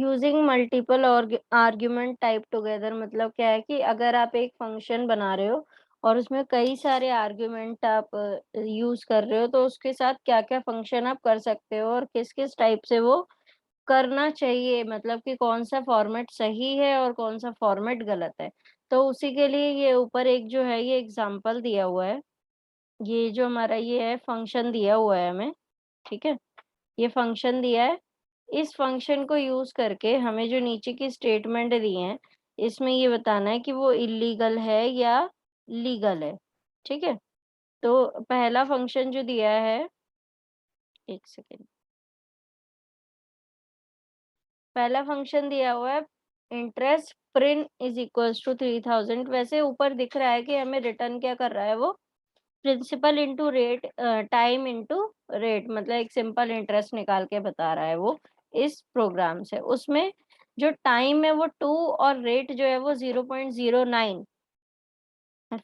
Using multiple argument type together मतलब क्या है कि अगर आप एक फंक्शन बना रहे हो और उसमें कई सारे आर्ग्यूमेंट आप यूज कर रहे हो, तो उसके साथ क्या-क्या फंक्शन आप कर सकते हो और किस-किस टाइप से वो करना चाहिए, मतलब कि कौन-सा फॉर्मेट सही है और कौन-सा फॉर्मेट गलत है। तो उसी के लिए ये ऊपर एक जो है ये एग्ज़ाम्पल दिया हुआ है। ये जो हमारा ये है फंक्शन दिया हुआ है हमें, ठीक है? ये फंक्शन दिया है। इस फंक्शन को यूज़ करके हमें जो नीचे की स्टेटमेंट दी हैं, इसमें ये बताना है कि वो इल्लीगल है या लीगल है, ठीक है? तो पहला फंक्शन जो दिया है, 1 सेकंड। पहला फंक्शन दिया हुआ है interest print is equals to 3000। वैसे ऊपर दिख रहा है कि हमें रिटर्न क्या कर रहा है वो, principal into rate, time into rate, मतलब एक सिंपल इंटरेस्ट निकाल के बता रहा है वो इस प्रोग्राम से। उसमें जो टाइम है वो 2 और रेट जो है वो 0.09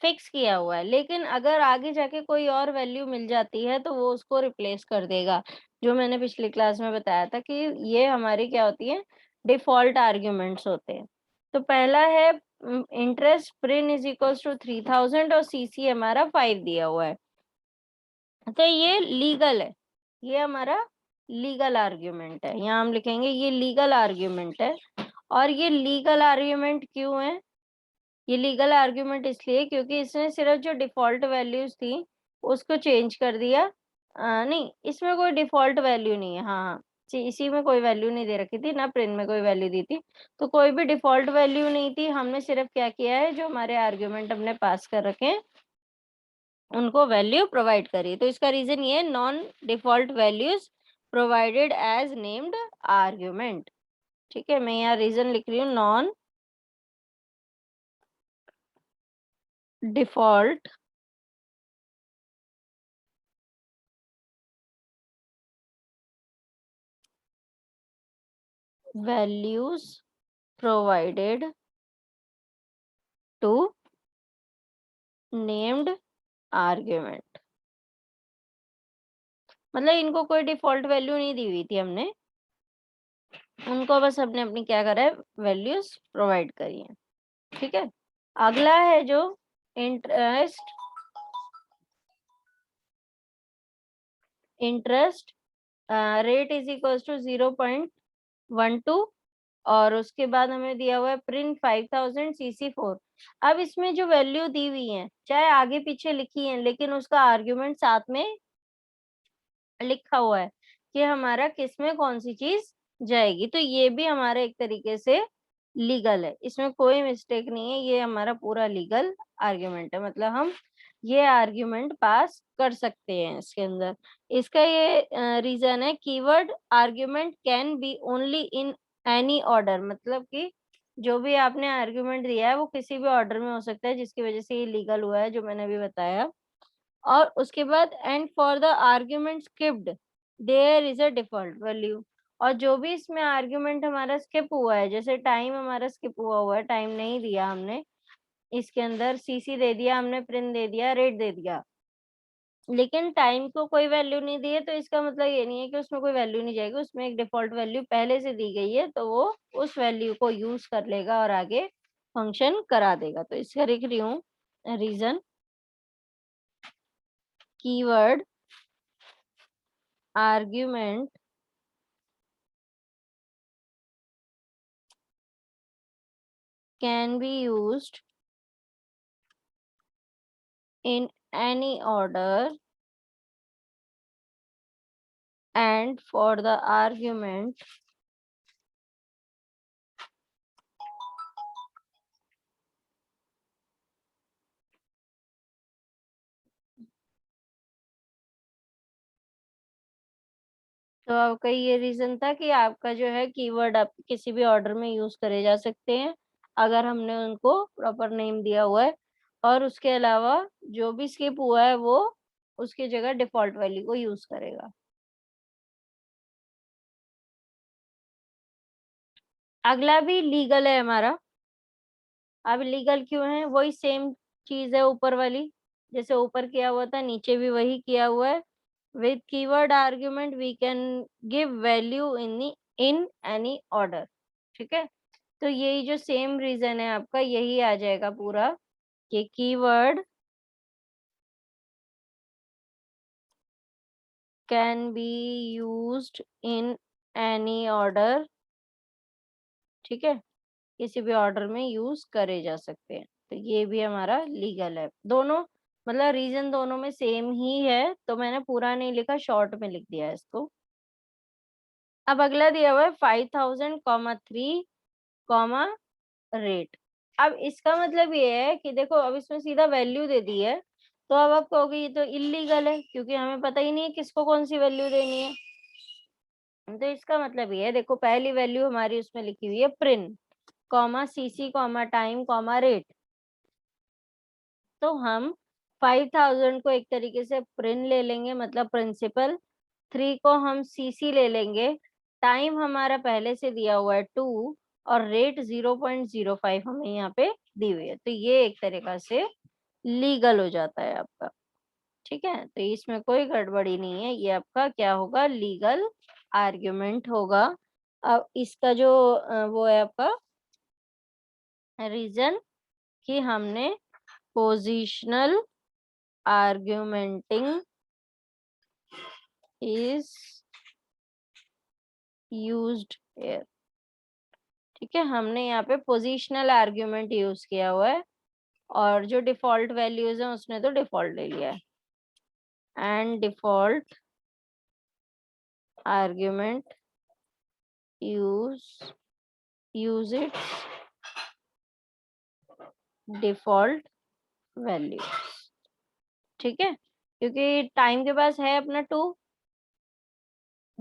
फिक्स किया हुआ है। लेकिन अगर आगे जाके कोई और वैल्यू मिल जाती है तो वो उसको रिप्लेस कर देगा। जो मैंने पिछली क्लास में बताया था कि ये हमारी क्या होती है, डिफ़ॉल्ट आर्ग्यूमेंट्स होते हैं। तो पहला है interest print is equals to 3000 और सीसी हमारा 5 दिया हुआ है। तो ये लीगल है, ये हमारा लीगल आर्ग्यूमेंट है। यहाँ हम लिखेंगे ये लीगल आर्ग्यूमेंट है। और ये लीगल आर्ग्यूमेंट क्यों है? ये लीगल आर्ग्यूमेंट इसलिए क्योंकि इसने सिर्फ जो डिफ़ॉल्ट वैल्यूज़ थी, उसको चेंज कर दिया। नहीं, इसमें कोई डिफ़ॉल्ट वैल्यू नहीं है। हाँ, हाँ, इसी में कोई वैल्यू नहीं दे रखी थी, ना प्रिंट में कोई वैल्यू दी थी। तो कोई भी डिफ़ॉल्ट वैल्यू नहीं थी, हमने सिर्फ क्या किया है, जो हमारे आर्ग्यूमेंट हमने पास कर रखे हैं, उनको वैल्यू प्रोवाइड करी। तो इसका रीज़न ये है, non default values provided as named argument. ठीक है? मैं यहाँ रीज़न लिख रही हूँ, non default values provided to named argument। मतलब इनको कोई डिफ़ॉल्ट वैल्यू नहीं दी हुई थी हमने, उनको बस हमने अपनी क्या करा है, वैल्यूज़ प्रोवाइड करी हैं, ठीक है? अगला है जो interest interest rate is equals to 0.12 और उसके बाद हमें दिया हुआ है प्रिंट 5000 सीसी 4। अब इसमें जो वैल्यू दी हुई है, चाहे आगे पीछे लिखी है, लेकिन उसका आर्ग्यूमेंट साथ में लिखा हुआ है कि हमारा किस में कौन-सी चीज़ जाएगी। तो ये भी हमारा एक तरीके से लीगल है, इसमें कोई मिस्टेक नहीं है, ये हमारा पूरा लीगल आर्ग्यूमेंट है। मतलब हम ये आर्ग्यूमेंट पास कर सकते हैं इसके अंदर। इसका ये रीज़न है, keyword argument can be only in any order, मतलब कि जो भी आपने आर्ग्यूमेंट दिया है वो किसी भी ऑर्डर में हो सकता है, जिसकी वज़ह से ये लीगल हुआ है, जो मैंने अभी बताया। और उसके बाद and for the argument skipped there is a default value. और जो भी इसमें आर्ग्यूमेंट हमारा स्किप हुआ है, जैसे टाइम हमारा स्किप हुआ है, टाइम नहीं दिया हमने, इसके अंदर सीसी दे दिया हमने, प्रिंट दे दिया, रेट दे दिया, लेकिन टाइम को कोई वैल्यू नहीं दी है, तो इसका मतलब ये नहीं है कि उसमें कोई वैल्यू नहीं जाएगी, उसमें एक डिफ़ॉल्ट वैल्यू पहले से दी गई है, तो वो उस वैल्यू को यूज़ कर लेगा और आगे फंक्शन करा देगा। तो इसका लिख रही हूँ reason, keyword argument can be used in any order and for the argument तो आपका ये रीज़न था कि आपका जो है कीवर्ड आप किसी भी ऑर्डर में यूज़ करे जा सकते हैं, अगर हमने उनको प्रॉपर नेम दिया हुआ है और उसके अलावा जो भी स्किप हुआ है वो उसकी जगह डिफ़ॉल्ट वैल्यू को यूज़ करेगा। अगला भी लीगल है हमारा। अब लीगल क्यों है? वही सेम चीज़ है ऊपर वाली, जैसे ऊपर किया हुआ था नीचे भी वही किया हुआ है। With keyword argument we can give value in any order। ठीक है, तो यही जो सेम रीजन है आपका, यही आ जाएगा पूरा कि keyword can be used in any order, ठीक है, किसी भी ऑर्डर में यूज करे जा सकते हैं। तो ये भी हमारा लीगल है। दोनों मतलब रीजन दोनों में सेम ही है, तो मैंने पूरा नहीं लिखा, शॉर्ट में लिख दिया है इसको। अब अगला दिया हुआ है 5000 कॉमा 3 कॉमा रेट। अब इसका मतलब ये है कि देखो, अब इसमें सीधा वैल्यू दे दी है, तो अब आप कहोगे ये तो इलीगल है, क्योंकि हमें पता ही नहीं है किसको कौन सी वैल्यू देनी है। तो इसका मतलब ये है, देखो पहली वैल्यू हमारी उसमें लिखी हुई है prin comma CC comma time comma rate. तो हम 5000 को एक तरीके से प्रिन ले लेंगे, मतलब प्रिंसिपल। 3 को हम सीसी ले लेंगे, टाइम हमारा पहले से दिया हुआ है 2, और रेट 0.05 हमें यहाँ पे दी हुई है। तो ये एक तरीका से लीगल हो जाता है आपका, ठीक है। तो इसमें कोई गड़बड़ी नहीं है, ये आपका क्या होगा, लीगल आर्ग्यूमेंट होगा। अब इसका जो वो है आपका रीजन, कि हमने पोजिशनल आर्ग्यूमेंटिंग इज यूज्ड हियर, ठीक है। हमने यहाँ पे पोजिशनल आर्ग्यूमेंट यूज किया हुआ है, और जो डिफॉल्ट वैल्यूज है उसने तो डिफॉल्ट ले लिया है। And default argument use use it's default value, ठीक है, क्योंकि टाइम के पास है अपना 2,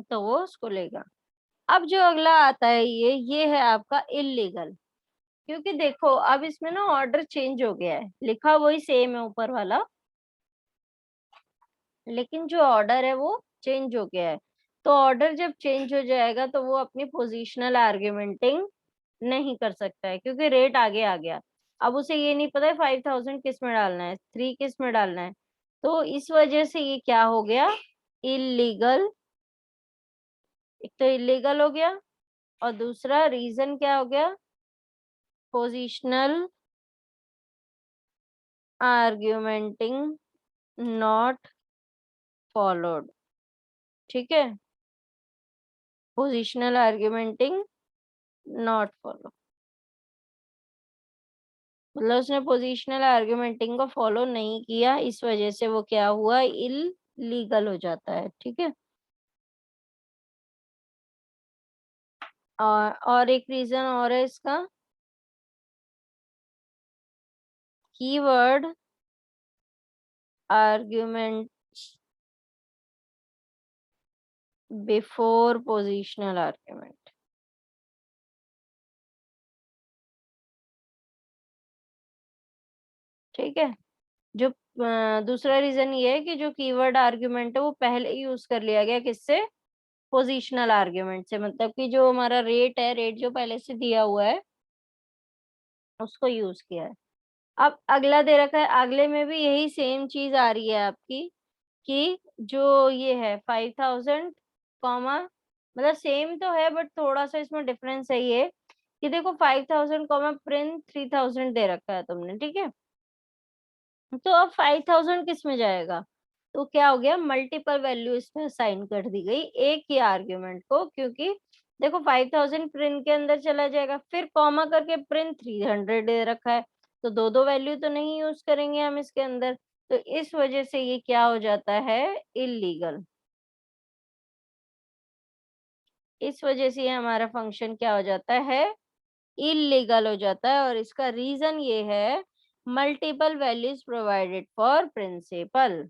तो वो उसको लेगा। अब जो अगला आता है ये है आपका इलीगल, क्योंकि देखो अब इसमें ना ऑर्डर चेंज हो गया है, लिखा वही सेम है ऊपर वाला, लेकिन जो ऑर्डर है वो चेंज हो गया है। तो ऑर्डर जब चेंज हो जाएगा तो वो अपनी पोजीशनल आर्ग्यूमेंटिंग नहीं कर सकता है, क्योंकि रेट आगे आ गया। अब उसे ये नहीं पता है 5000 किस में डालना है, 3 किस में डालना है। तो इस वजह से ये क्या हो गया, इलीगल। एक तो इलीगल हो गया, और दूसरा रीजन क्या हो गया, पोजीशनल आर्ग्यूमेंटिंग नॉट फॉलोड, ठीक है, पोजीशनल आर्ग्यूमेंटिंग नॉट फॉलो, मतलब उसने पोजीशनल आर्ग्यूमेंटिंग को फॉलो नहीं किया, इस वजह से वो क्या हुआ, इलीगल हो जाता है, ठीक है। और एक रीजन और है इसका, keyword argument before positional argument, ठीक है। जो दूसरा रीजन ये है कि जो कीवर्ड आर्ग्यूमेंट है वो पहले यूज कर लिया गया, किससे, पोजीशनल आर्ग्यूमेंट से, मतलब कि जो हमारा रेट है, रेट जो पहले से दिया हुआ है उसको यूज किया है। अब अगला दे रखा है, अगले में भी यही सेम चीज आ रही है आपकी, कि जो ये है 5000 कॉमा, मतलब सेम तो है बट थोड़ा सा इसमें डिफरेंस है ये, कि देखो 5000 कॉमा प्रिंट 3000 दे रखा है तुमने, ठीक है। तो अब 5000 किस में जाएगा, तो क्या हो गया, मल्टीपल वैल्यू इसमें असाइन कर दी गई एक ही आर्ग्यूमेंट को, क्योंकि देखो 5000 प्रिंट के अंदर चला जाएगा, फिर कॉमा करके प्रिंट 300 दे रखा है, तो दो दो वैल्यू तो नहीं यूज करेंगे हम इसके अंदर। तो इस वजह से ये क्या हो जाता है, इलीगल। इस वजह से ये हमारा फंक्शन क्या हो जाता है, इलीगल हो जाता है, और इसका रीजन ये है, multiple values provided for principal.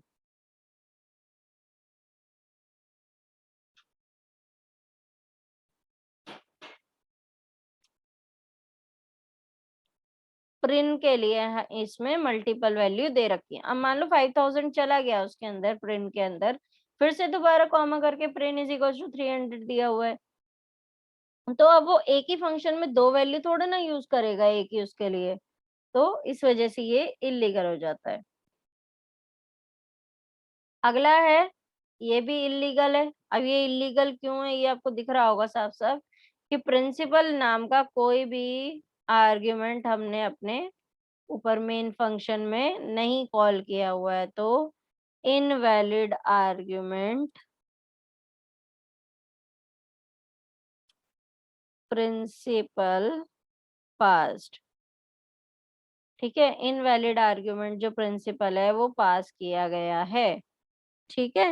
Prin के लिए इसमें मल्टीपल वैल्यू दे रखी है। अब मान लो 5000 चला गया उसके अंदर, प्रिन के अंदर, फिर से दोबारा कॉमा करके प्रिन इज इक्वल टू 300 दिया हुआ है, तो अब वो एक ही फंक्शन में दो वैल्यू थोड़ा ना यूज करेगा एक ही उसके लिए, तो इस वजह से ये इलीगल हो जाता है। अगला है, ये भी इलीगल है। अब ये इलीगल क्यों है, ये आपको दिख रहा होगा साफ साफ, कि प्रिंसिपल नाम का कोई भी आर्ग्यूमेंट हमने अपने ऊपर मेन फंक्शन में नहीं कॉल किया हुआ है, तो इनवैलिड आर्ग्यूमेंट प्रिंसिपल पास्ड। ठीक है, इनवैलिड आर्ग्यूमेंट जो प्रिंसिपल है वो पास किया गया है। ठीक है,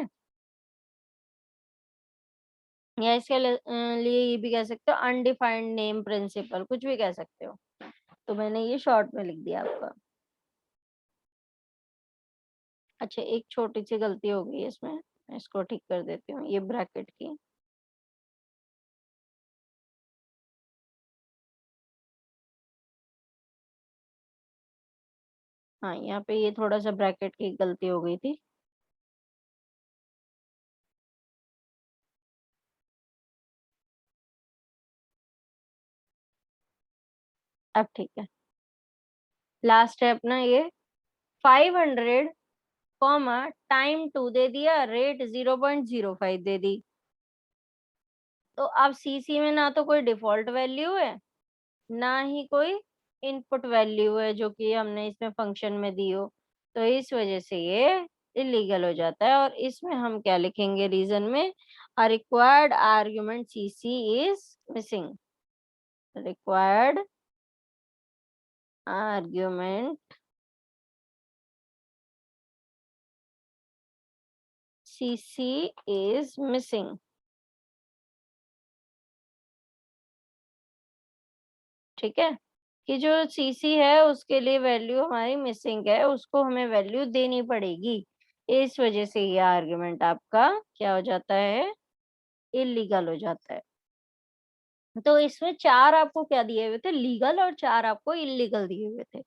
या इसके लिए ये भी कह सकते हो अनडिफाइंड नेम प्रिंसिपल, कुछ भी कह सकते हो। तो मैंने ये शॉर्ट में लिख दिया आपका। अच्छा, एक छोटी सी गलती हो गई है इसमें, मैं इसको ठीक कर देती हूँ, ये ब्रैकेट की। हाँ, यहाँ पे ये थोड़ा सा ब्रैकेट की गलती हो गई थी। अब ठीक है, लास्ट है अपना ये 500 कॉमा टाइम 2 दे दिया, रेट 0.05 दे दी। तो अब सीसी में ना तो कोई डिफॉल्ट वैल्यू है, ना ही कोई इनपुट वैल्यू है जो कि हमने इसमें फंक्शन में दी हो, तो इस वजह से ये इलीगल हो जाता है। और इसमें हम क्या लिखेंगे रीजन में, a required argument CC is missing. Required argument CC is missing. ठीक है, कि जो सीसी है उसके लिए वैल्यू हमारी मिसिंग है, उसको हमें वैल्यू देनी पड़ेगी। इस वजह से ये आर्ग्यूमेंट आपका क्या हो जाता है, इलीगल हो जाता है। तो इसमें 4 आपको क्या दिए हुए थे, लीगल, और 4 आपको इलीगल दिए हुए थे।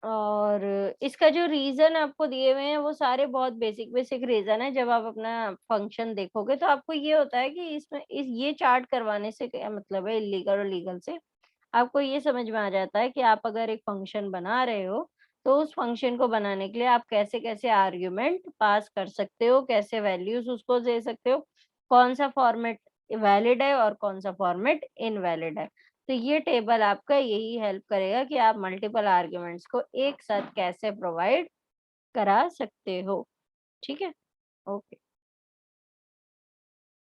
और इसका जो रीजन आपको दिए हुए हैं वो सारे बहुत बेसिक बेसिक रीजन है। जब आप अपना फंक्शन देखोगे तो आपको ये होता है कि इसमें ये चार्ट करवाने से क्या मतलब है इलीगल और लीगल से, आपको ये समझ में आ जाता है कि आप अगर एक फंक्शन बना रहे हो तो उस फंक्शन को बनाने के लिए आप कैसे कैसे आर्ग्यूमेंट पास कर सकते हो, कैसे वैल्यूज उसको दे सकते हो, कौन सा फॉर्मेट वैलिड है और कौन सा फॉर्मेट इनवैलिड है। तो ये टेबल आपका यही हेल्प करेगा कि आप मल्टीपल आर्ग्यूमेंट्स को एक साथ कैसे प्रोवाइड करा सकते हो। ठीक है, ओके।